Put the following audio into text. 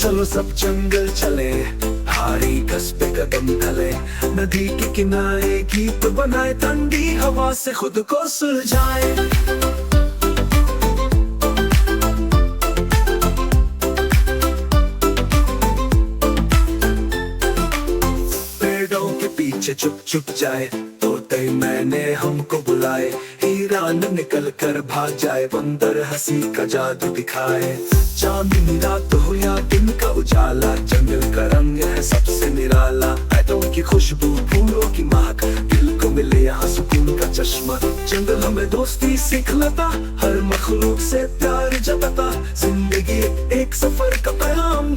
चलो सब जंगल चले, भारी घस पे कदम धले, नदी के किनारे गीत बनाए, ठंडी हवा से खुद को सुलझाए। पेड़ों के पीछे चुप चुप जाए, तोते मैंने हमको बुलाए, हीरान निकल कर भाग जाए, बंदर हंसी का जादू दिखाए। चांदनी रात हो या दिन का उजाला, जंगल का रंग है सबसे निराला, पेड़ों की खुशबू, फूलों की महक, दिल को मिले यहाँ सुकून का चश्मा। जंगल हमें दोस्ती सिखलाता, हर मखलूक से प्यार जताता, जिंदगी एक सफर का पैगाम।